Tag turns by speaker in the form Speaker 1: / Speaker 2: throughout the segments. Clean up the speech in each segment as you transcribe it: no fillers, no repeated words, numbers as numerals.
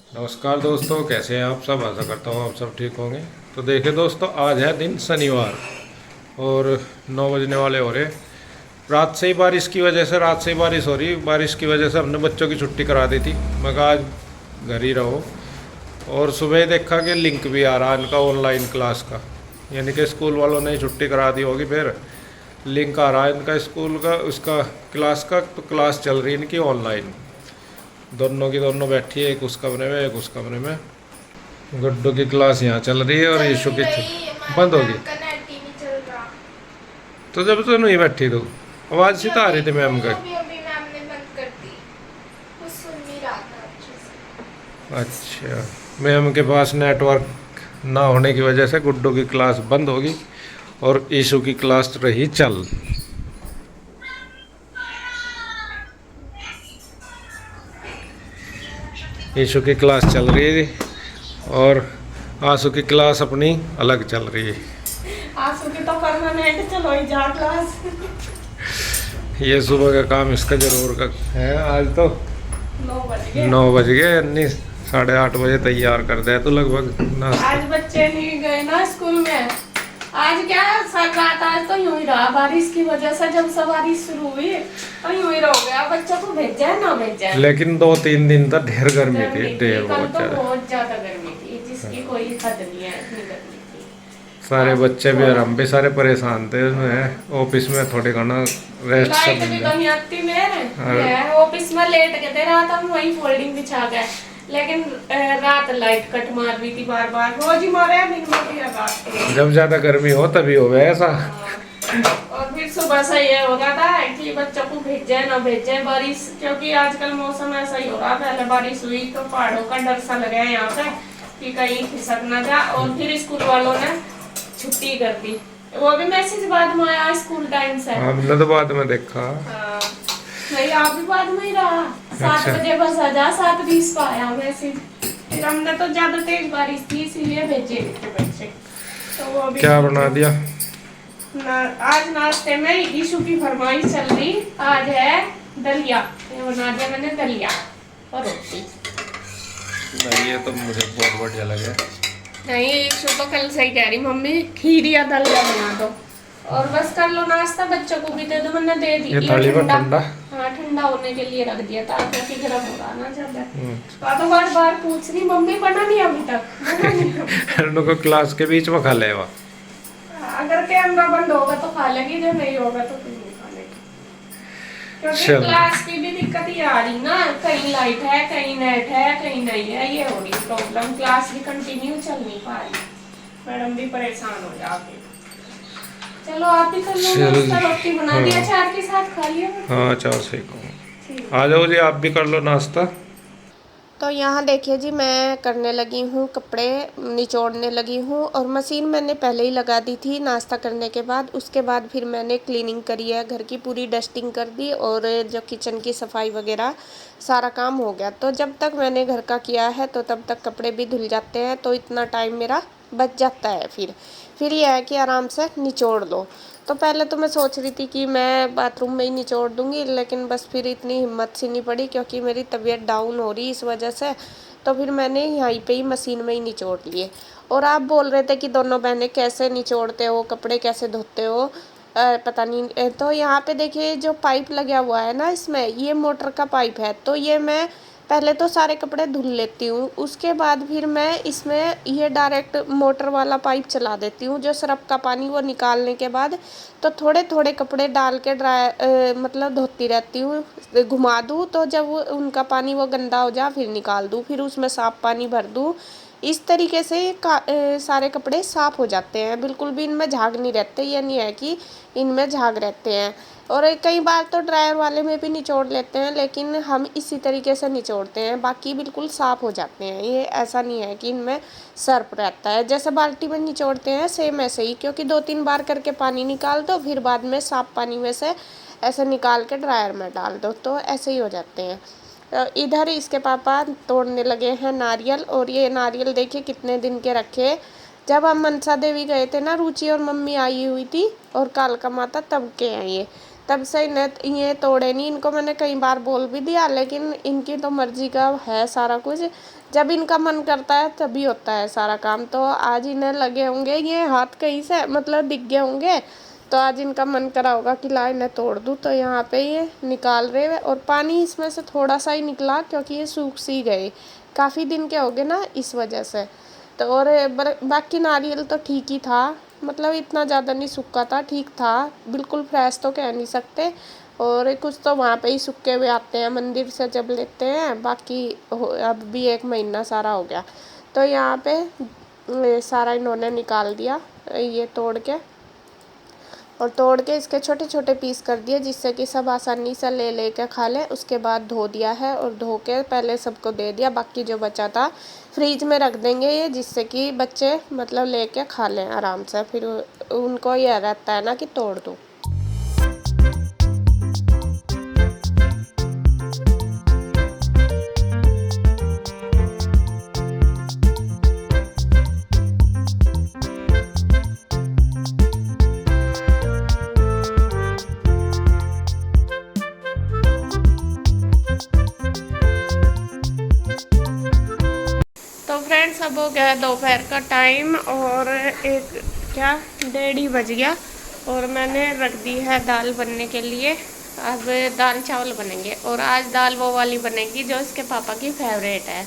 Speaker 1: नमस्कार दोस्तों, कैसे हैं आप सब। आशा करता हूँ आप सब ठीक होंगे। तो देखिए दोस्तों, आज है दिन शनिवार और 9 बजने वाले हो रहे। रात से ही बारिश की वजह से रात से ही बारिश हो रही। बारिश की वजह से हमने बच्चों की छुट्टी करा दी थी। मैं कहा आज घर ही रहो। और सुबह देखा कि लिंक भी आ रहा है इनका ऑनलाइन क्लास का, यानी कि स्कूल वालों ने छुट्टी करा दी होगी। फिर लिंक आ रहा है इनका स्कूल का, उसका क्लास का। तो क्लास चल रही है इनकी ऑनलाइन। दोनों की दोनों बैठी है, एक उस कमरे में एक उस कमरे में। गुड्डू की क्लास यहाँ चल रही है और
Speaker 2: चल
Speaker 1: यीशु
Speaker 2: नहीं
Speaker 1: की
Speaker 2: रही
Speaker 1: बंद होगी।
Speaker 2: मैम का नेट ही नहीं चल रहा।
Speaker 1: तो जब तो नहीं बैठी तू, आवाज़ सी
Speaker 2: नहीं
Speaker 1: तो आ
Speaker 2: अभी
Speaker 1: रही थी मैम का।
Speaker 2: अभी अभी मैम ने बंद कर दी। कुछ सुन नहीं रहा था अच्छे से।
Speaker 1: अच्छा, मैम के पास नेटवर्क ना होने की वजह से गुड्डू की क्लास बंद होगी और यीशु की क्लास रही चल। यीशु की क्लास चल रही है और आंसू की क्लास अपनी अलग चल रही है।
Speaker 2: आंसू की तो परमानेंट चलो ही जा क्लास।
Speaker 1: ये सुबह का काम इसका जरूर का है। आज तो
Speaker 2: 9 बज गए।
Speaker 1: 9 बज गए, यानी 8:30 बजे तैयार कर दे तो लगभग नाश्ता।
Speaker 2: आज बच्चे नहीं गए ना स्कूल में। आज क्या सर रात आज तो यूं ही रहा बारिश की वजह से। जब से बारिश शुरू हुई तो यूं ही रह गया। बच्चों को भेजा है ना भेजा है।
Speaker 1: लेकिन 2-3 दिन तक ढेर गर्मी थी,
Speaker 2: गर्मी
Speaker 1: ढेर
Speaker 2: थी कल
Speaker 1: बहुत
Speaker 2: तो
Speaker 1: ज़्यादा।
Speaker 2: बहुत ज्यादा गर्मी थी जिसकी कोई हद नहीं है, इतनी गर्मी थी।
Speaker 1: सारे
Speaker 2: आज
Speaker 1: बच्चे भी और
Speaker 2: थोड़ा
Speaker 1: हम भी सारे परेशान थे उसमें। ऑफिस में थोड़ी घना रेस्ट सब
Speaker 2: लाइट
Speaker 1: मिल
Speaker 2: भी
Speaker 1: जाए।
Speaker 2: कमी आती मेरे
Speaker 1: और
Speaker 2: है ऑफिस में लेट गए थे रात। हम वही फोल्डिंग बिछा गए लेकिन रात लाइट कट मार रही थी बार बार। रोज ही मारे दिन में भी रात को।
Speaker 1: जब ज़्यादा गर्मी हो तभी हो ऐसा।
Speaker 2: हाँ। और फिर सुबह से ये हो रहा था कि बच्चों को भेजे ना भेजे बारिश, क्योंकि आजकल मौसम ऐसा ही हो रहा। पहले बारिश हुई तो पहाड़ों का डर सा लगा है यहाँ पे कि कहीं खिसक ना जा। और फिर स्कूल वालों ने छुट्टी कर दी। वो भी मैसेज बाद में आया स्कूल टाइम से।
Speaker 1: हमने तो बाद में देखा।
Speaker 2: हाँ। नहीं आप भी बाद में ही रहा। 7
Speaker 1: अच्छा,
Speaker 2: बजे बस आ जा, 7:20 को आया मैसेज। फिर हमने तो ज्यादा तेज बारिश थी इसीलिए भेजे नहीं थे बच्चे। तो वो भी
Speaker 1: क्या बना दिया?
Speaker 2: आज नाश्ते में यीशु की फरमाइश चल रही। आज है दलिया। ये बना दिया मैंने दलिया और रोटी।
Speaker 1: नहीं, ये तो मुझे बहुत बढ़िया लगे।
Speaker 2: नहीं यीशु तो कल सही कह रही मम्मी खीर या दलिया बना दो और बस कर लो नाश्ता। बच्चों को भी दे दो। मैंने दे दी
Speaker 1: ये थाली में ठंडा।
Speaker 2: हाँ ठंडा होने के लिए रख दिया था क्योंकि गर्म हो रहा ना ज्यादा। तो बार बार पूछ रही मम्मी बना नहीं अभी तक, बना नहीं अभी तक।
Speaker 1: उनको क्लास के बीच में खा लेवा।
Speaker 2: अगर कैमरा बंद होगा तो खा लेगी, जो नहीं होगा तो फिर नहीं खा लेगी। क्योंकि
Speaker 1: चलो।
Speaker 2: क्लास की भी दिक्कत ही आ रही ना, कहीं लाइट है कहीं नेट है कहीं नहीं है, ये हो रही प्रॉब्लम। क्लास भी कंटिन्यू चल नहीं पा रही, मैडम भी परेशान हो जाती। चलो आप भी कर लो नाश्ता। रोटी बना दी, अचार के साथ खा लियो।
Speaker 1: हाँ, 4 से आ जाओ जी, आप भी कर लो नाश्ता।
Speaker 2: तो यहाँ देखिए जी मैं करने लगी हूँ, कपड़े निचोड़ने लगी हूँ। और मशीन मैंने पहले ही लगा दी थी नाश्ता करने के बाद। उसके बाद फिर मैंने क्लीनिंग करी है, घर की पूरी डस्टिंग कर दी और जो किचन की सफाई वगैरह सारा काम हो गया। तो जब तक मैंने घर का किया है तो तब तक कपड़े भी धुल जाते हैं, तो इतना टाइम मेरा बच जाता है। फिर यह है कि आराम से निचोड़ लो। तो पहले तो मैं सोच रही थी कि मैं बाथरूम में ही निचोड़ दूंगी, लेकिन बस फिर इतनी हिम्मत सी नहीं पड़ी क्योंकि मेरी तबीयत डाउन हो रही इस वजह से। तो फिर मैंने यहीं पे ही मशीन में ही निचोड़ लिए। और आप बोल रहे थे कि दोनों बहनें कैसे निचोड़ते हो कपड़े, कैसे धोते हो, पता नहीं। तो यहाँ पे देखिए जो पाइप लगा हुआ है ना, इसमें ये मोटर का पाइप है। तो ये मैं पहले तो सारे कपड़े धुल लेती हूँ, उसके बाद फिर मैं इसमें ये डायरेक्ट मोटर वाला पाइप चला देती हूँ। जो सरफ का पानी वो निकालने के बाद तो थोड़े थोड़े कपड़े डाल के मतलब धोती रहती हूँ, घुमा दूँ। तो जब उनका पानी वो गंदा हो जाए फिर निकाल दूँ, फिर उसमें साफ पानी भर दूँ। इस तरीके से सारे कपड़े साफ़ हो जाते हैं, बिल्कुल भी इनमें झाग नहीं रहते। ये नहीं है कि इनमें झाग रहते हैं। और कई बार तो ड्रायर वाले में भी निचोड़ लेते हैं, लेकिन हम इसी तरीके से निचोड़ते हैं, बाकी बिल्कुल साफ़ हो जाते हैं। ये ऐसा नहीं है कि इनमें सर्फ रहता है। जैसे बाल्टी में निचोड़ते हैं सेम ऐसे ही, क्योंकि 2-3 बार करके पानी निकाल दो, फिर बाद में साफ़ पानी में से ऐसे निकाल के ड्रायर में डाल दो, तो ऐसे ही हो जाते हैं। इधर इसके पापा तोड़ने लगे हैं नारियल। और ये नारियल देखिए कितने दिन के रखे। जब हम मनसा देवी गए थे ना, रुचि और मम्मी आई हुई थी और कालका माता तब के हैं ये। तब से इन्हें ये तोड़े नहीं। इनको मैंने कई बार बोल भी दिया, लेकिन इनकी तो मर्जी का है सारा कुछ। जब इनका मन करता है तभी होता है सारा काम। तो आज इन्हें लगे होंगे, ये हाथ कहीं से मतलब दिख गए होंगे, तो आज इनका मन करा होगा कि ला इन्हें तोड़ दूँ। तो यहाँ पे ये निकाल रहे हैं, और पानी इसमें से थोड़ा सा ही निकला क्योंकि ये सूख सी गए, काफ़ी दिन के हो गए ना, इस वजह से। तो और बाकी नारियल तो ठीक ही था, मतलब इतना ज़्यादा नहीं सूखा था, ठीक था, बिल्कुल फ्रेश तो कह नहीं सकते। और कुछ तो वहाँ पे ही सूखे हुए आते हैं मंदिर से जब लेते हैं, बाकी अब भी 1 महीना सारा हो गया। तो यहाँ पे सारा इन्होंने निकाल दिया ये तोड़ के, और तोड़ के इसके छोटे छोटे पीस कर दिए, जिससे कि सब आसानी से ले लेके खा लें। उसके बाद धो दिया है, और धो के पहले सबको दे दिया, बाकी जो बचा था फ्रिज में रख देंगे ये, जिससे कि बच्चे मतलब लेके खा लें आराम से। फिर उनको यह रहता है ना कि तोड़ दूँ। तो फ्रेंड्स अब हो गया दोपहर का टाइम, और 1:30 बज गया, और मैंने रख दी है दाल बनने के लिए। अब दाल चावल बनेंगे, और आज दाल वो वाली बनेगी जो इसके पापा की फेवरेट है,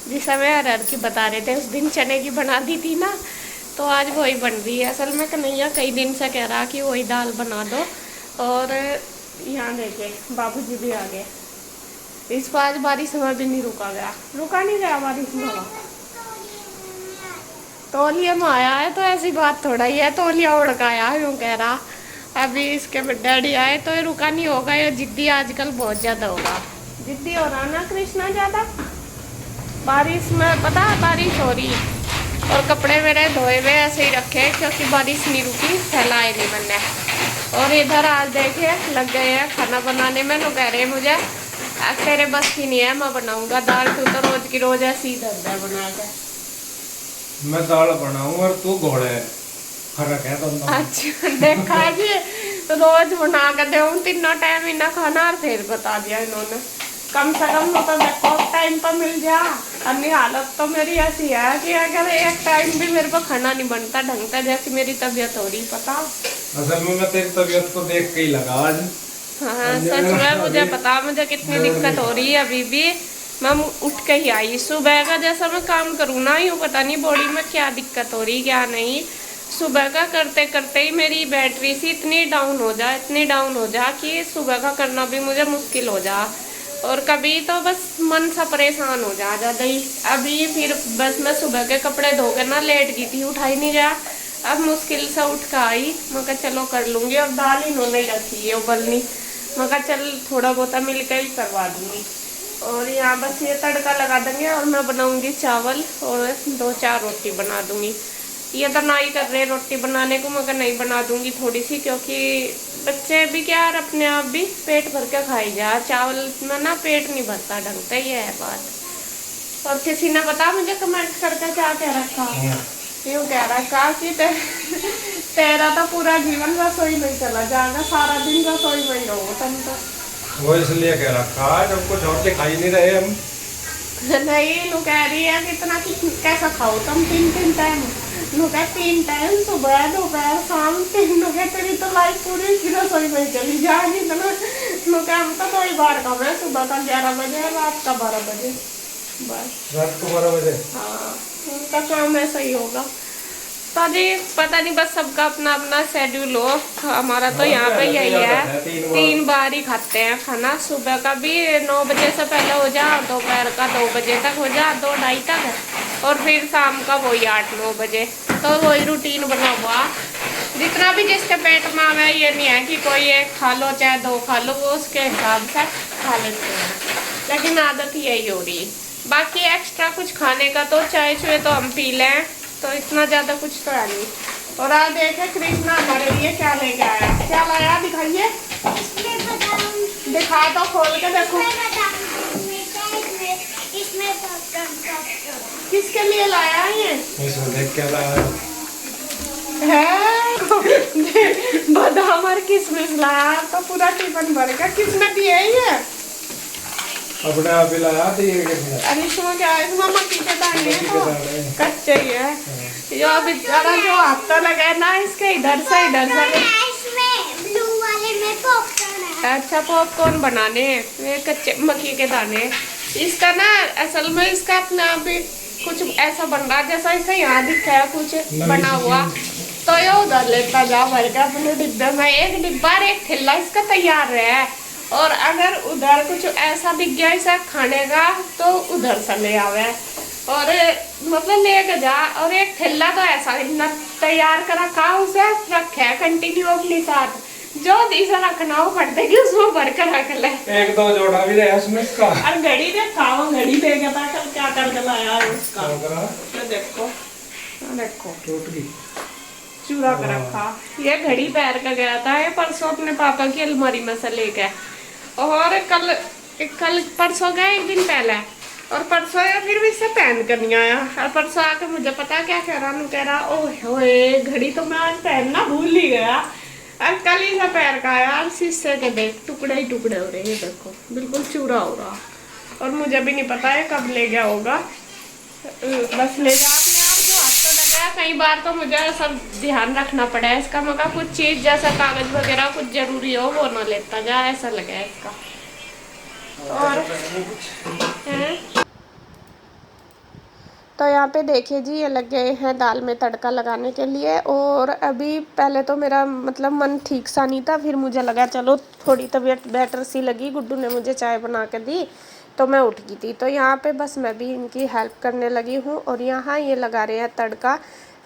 Speaker 2: जिस समय अरहर की बता रहे थे। उस दिन चने की बना दी थी ना, तो आज वही बन रही है। असल में कन्हैया कई दिन से कह रहा कि वही दाल बना दो। और यहाँ देखिए बाबूजी भी आ गए। इस पर आज बारिश में भी नहीं रुका नहीं गया बारिश में। तौलिया में आया है तो ऐसी बात थोड़ा ही है, तौलिया उड़काया यूँ कह रहा। अभी इसके डैडी आए तो ये रुका नहीं होगा, ये जिद्दी आजकल बहुत ज़्यादा होगा, जिद्दी हो रहा ना कृष्णा ज़्यादा। बारिश में पता है बारिश हो रही, और कपड़े मेरे धोए हुए ऐसे ही रखे क्योंकि बारिश नहीं रुकी, फैलाए नहीं बनने। और इधर आज देखे लग गए हैं खाना बनाने में। तो कह रहे मुझे तेरे बस की नहीं है, मैं बनाऊंगा दाल, तू तो रोज की रोज ऐसी ही धर दे बना के।
Speaker 1: मैं दाल बनाऊं और तू घोड़े, फर्क है दोनों।
Speaker 2: अच्छा देखा जी, तो रोज बना के दूँ तीनों टाइम इन्हें खाना, और फिर बता दिया इन्होंने। कम से कम तो देखो टाइम पर मिल जा। अन्य हालत तो मेरी ऐसी है कि अगर एक टाइम भी मेरे को खाना नहीं बनता ढंग से, जैसी मेरी तबीयत हो रही पता।
Speaker 1: असल में मैं तेरी तबीयत को देख के ही लगा आज।
Speaker 2: हाँ सच में मुझे पता, मुझे कितनी दिक्कत हो रही है अभी भी। मैं उठ के ही आई सुबह का, जैसा मैं काम करूँ ना यूँ पता नहीं बॉडी में क्या दिक्कत हो रही क्या नहीं। सुबह का करते करते ही मेरी बैटरी सी इतनी डाउन हो जा कि सुबह का करना भी मुझे मुश्किल हो जा, और कभी तो बस मन सा परेशान हो जा ज़्यादा ही। अभी फिर बस मैं सुबह के कपड़े धो कर ना लेट गई थी, उठाई नहीं गया। अब मुश्किल से उठ कर आई, मैं कहा चलो कर लूँगी। और दाल इन्होंने रखी है उबलनी, मैं कहा चल थोड़ा बहुत मिल कर ही करवा दूँगी। और यहाँ बस ये तड़का लगा देंगे, और मैं बनाऊँगी चावल और 2-4 रोटी बना दूँगी। ये तो ना ही कर रहे रोटी बनाने को, मगर नहीं बना दूँगी थोड़ी सी, क्योंकि बच्चे भी क्या और अपने आप भी पेट भर के खाई जा। चावल में ना पेट नहीं भरता ढंग से, ये है बात। और किसी ने बता मुझे कमेंट करके क्या कह रखा, यूँ कह रखा कि तेरा तो पूरा जीवन रसोई में चला जाएगा, सारा दिन रसोई में ही रहो तुम तो।
Speaker 1: वो इसलिए कह रखा जब कुछ और दिखाई नहीं रहे हम।
Speaker 2: नहीं नु कह रही है कितना कैसा खाओ तुम 3 टाइम, नु कह 3 टाइम सुबह दोपहर शाम 3, नु कह तेरी तो लाइफ पूरी रसोई में चली जाएगी। तो नु कह हम तो 2 बार खावे, सुबह का 11 बजे, रात का 12 बजे, बस
Speaker 1: रात को 12 बजे।
Speaker 2: हाँ उनका काम ऐसा ही होगा। तो जी पता नहीं, बस सबका अपना अपना शेड्यूल हो। हमारा तो यहाँ पे यही है, 3 बार ही खाते हैं खाना। सुबह का भी 9 बजे से पहले हो जा, दोपहर का 2 बजे तक हो जा, 2-2:30 तक, और फिर शाम का वही 8-9 बजे। तो वही रूटीन बना हुआ, जितना भी जिसके पेट में आवे। ये नहीं है कि कोई 1 खा लो चाहे 2 खा लो, वो उसके हिसाब से खा लेते हैं, लेकिन आदत यही हो रही। बाकी एक्स्ट्रा कुछ खाने का तो चाय चुए तो हम पी लें, तो इतना ज़्यादा कुछ तो है नहीं। और आज देखे कृष्णा हमारे लिए क्या लेके आया, क्या लाया दिखाइए, दिखा तो खोल के देखो। किसके लिए लाया ये,
Speaker 1: इसमें देख क्या लाया
Speaker 2: है बादाम और किशमिश लाया तो पूरा टिफिन भर गया। किसने दिया ये?
Speaker 1: अपने आप ही लाया तो ये
Speaker 2: अरे इसमें क्या है? इसमें मक्की के दाने हैं तो कच्चे ही है। यो बेचारा जो हफ्ता लगा ना इसके इधर से
Speaker 3: ब्लू वाले में पॉपकॉर्न है।
Speaker 2: अच्छा पॉपकॉर्न बनाने ये कच्चे मक्की के दाने। इसका ना असल में इसका अपना भी कुछ ऐसा बन रहा जैसा इसे यहाँ दिखा है कुछ बना हुआ। तो ये उधर लेता जा भर के अपने डिब्बे में। एक डिब्बा और एक ठेला इसका तैयार है। और अगर उधर कुछ ऐसा दिख गया इसे खाने का तो उधर से ले आवे और मतलब लेके जा। और एक ठेला तो ऐसा इतना तैयार कर रखा उसे रखे कंटिन्यू अपने साथ। जो इसे रखना हो फट देगी उसमें भर कर रख ले।
Speaker 1: एक दो जोड़ा भी रहा उसमें इसका।
Speaker 2: और घड़ी देखा वो घड़ी देगा था कल क्या करके लाया है उसका। ये देखो देखो
Speaker 1: टूट गई
Speaker 2: चूरा कर रखा। ये घड़ी पैर का गया था ये परसों अपने पापा की अलमारी में से लेके। और कल परसों गया एक दिन पहले और परसों या फिर भी इससे पहन कर नहीं आया। और परसों आके मुझे पता क्या कह रहा कह रहा ओए घड़ी तो मैं आज पहनना भूल ही गया। और कल ही से पैर का आया और शीशे के देख टुकड़े ही टुकड़े हो रहे हैं। देखो बिल्कुल चूरा हो रहा। और मुझे भी नहीं पता है कब ले गया होगा। बस ले जा अपने आप। जो हाथ तो लगा कई बार तो मुझे सब ध्यान रखना पड़ा है इसका। मगर कुछ चीज़ जैसा कागज वगैरह कुछ जरूरी हो वो ना लेता जा ऐसा लगा है इसका। और तो यहाँ पे देखिए जी ये लग गए हैं दाल में तड़का लगाने के लिए। और अभी पहले तो मेरा मतलब मन ठीक सा नहीं था। फिर मुझे लगा चलो थोड़ी तबीयत बेटर सी लगी। गुड्डू ने मुझे चाय बना के दी तो मैं उठ गई थी। तो यहाँ पे बस मैं भी इनकी हेल्प करने लगी हूँ। और यहाँ ये लगा रहे हैं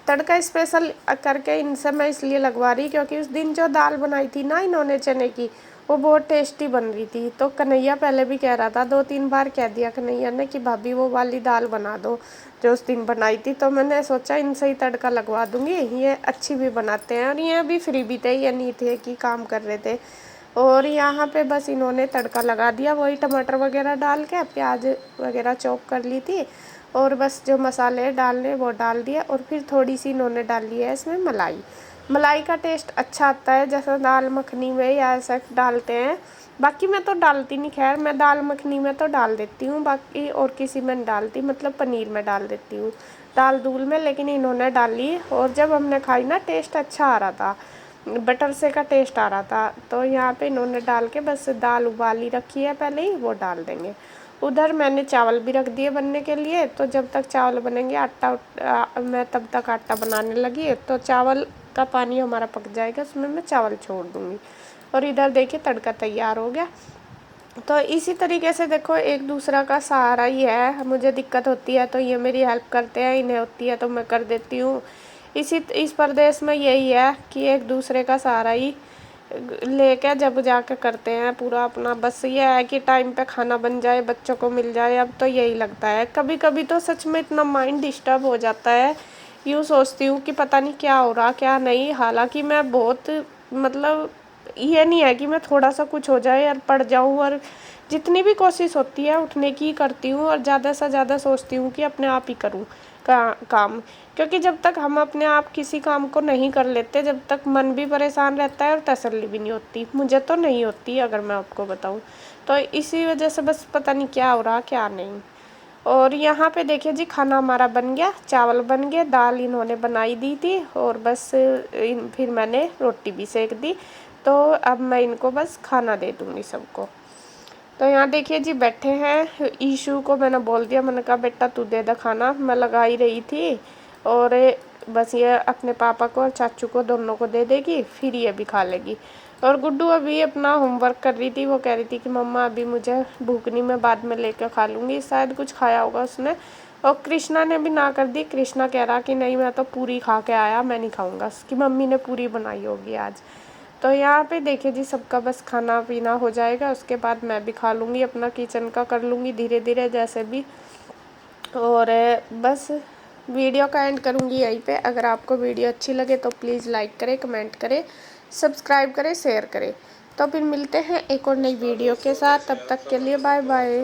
Speaker 2: तड़का स्पेशल करके इनसे मैं इसलिए लगवा रही क्योंकि उस दिन जो दाल बनाई थी ना इन्होंने चने की वो बहुत टेस्टी बन रही थी। तो कन्हैया पहले भी कह रहा था 2-3 बार कह दिया कन्हैया ने कि भाभी वो वाली दाल बना दो जो उस दिन बनाई थी। तो मैंने सोचा इनसे ही तड़का लगवा दूंगी। ये अच्छी भी बनाते हैं और ये अभी फ्री भी थे ये नहीं थे कि काम कर रहे थे। और यहाँ पे बस इन्होंने तड़का लगा दिया वही टमाटर वगैरह डाल के प्याज वगैरह चॉप कर ली थी। और बस जो मसाले डालने वो डाल दिए। और फिर थोड़ी सी इन्होंने डाल ली है इसमें मलाई का टेस्ट अच्छा आता है जैसा दाल मखनी में या ऐसा डालते हैं। बाकी मैं तो डालती नहीं खैर मैं दाल मखनी में तो डाल देती हूँ बाकी और किसी में नहीं डालती मतलब पनीर में डाल देती हूँ दाल दूल में। लेकिन इन्होंने डाल ली और जब हमने खाई ना टेस्ट अच्छा आ रहा था बटर से का टेस्ट आ रहा था। तो यहाँ पे इन्होंने डाल के बस दाल उबाली रखी है पहले ही वो डाल देंगे। उधर मैंने चावल भी रख दिए बनने के लिए। तो जब तक चावल बनेंगे मैं तब तक आटा बनाने लगी। तो चावल का पानी हमारा पक जाएगा उसमें मैं चावल छोड़ दूँगी। और इधर देखिए तड़का तैयार हो गया। तो इसी तरीके से देखो एक दूसरा का सहारा ही है। मुझे दिक्कत होती है तो ये मेरी हेल्प करते हैं इन्हें होती है तो मैं कर देती हूँ। इस प्रदेश में यही है कि एक दूसरे का सहारा ही लेके जब जाके करते हैं पूरा अपना। बस ये है कि टाइम पे खाना बन जाए बच्चों को मिल जाए अब तो यही लगता है। कभी कभी तो सच में इतना माइंड डिस्टर्ब हो जाता है यूँ सोचती हूँ कि पता नहीं क्या हो रहा क्या नहीं। हालांकि मैं बहुत मतलब ये नहीं है कि मैं थोड़ा सा कुछ हो जाए और पड़ जाऊँ और जितनी भी कोशिश होती है उठने की करती हूँ और ज़्यादा से ज़्यादा सोचती हूँ कि अपने आप ही करूँ काम। क्योंकि जब तक हम अपने आप किसी काम को नहीं कर लेते जब तक मन भी परेशान रहता है और तसल्ली भी नहीं होती। मुझे तो नहीं होती अगर मैं आपको बताऊँ तो इसी वजह से बस पता नहीं क्या हो रहा क्या नहीं। और यहाँ पे देखिए जी खाना हमारा बन गया चावल बन गए दाल इन्होंने बनाई दी थी और बस फिर मैंने रोटी भी सेक दी। तो अब मैं इनको बस खाना दे दूँगी सबको। तो यहाँ देखिए जी बैठे हैं ईशू को मैंने बोल दिया मैंने कहा बेटा तू दे दे खाना मैं लगा ही रही थी। और बस ये अपने पापा को और चाचू को दोनों को दे देगी फिर ये भी खा लेगी। और गुड्डू अभी अपना होमवर्क कर रही थी वो कह रही थी कि मम्मा अभी मुझे भूख नहीं मैं बाद में लेकर खा लूँगी। शायद कुछ खाया होगा उसने। और कृष्णा ने भी ना कर दी। कृष्णा कह रहा कि नहीं मैं तो पूरी खा के आया मैं नहीं खाऊंगा उसकी मम्मी ने पूरी बनाई होगी आज। तो यहाँ पे देखिए जी सबका बस खाना पीना हो जाएगा उसके बाद मैं भी खा लूँगी अपना किचन का कर लूँगी धीरे धीरे जैसे भी। और बस वीडियो का एंड करूँगी यहीं पे। अगर आपको वीडियो अच्छी लगे तो प्लीज़ लाइक करें कमेंट करें सब्सक्राइब करें शेयर करें। तो फिर मिलते हैं एक और नई वीडियो के साथ तब तक के लिए बाय बाय।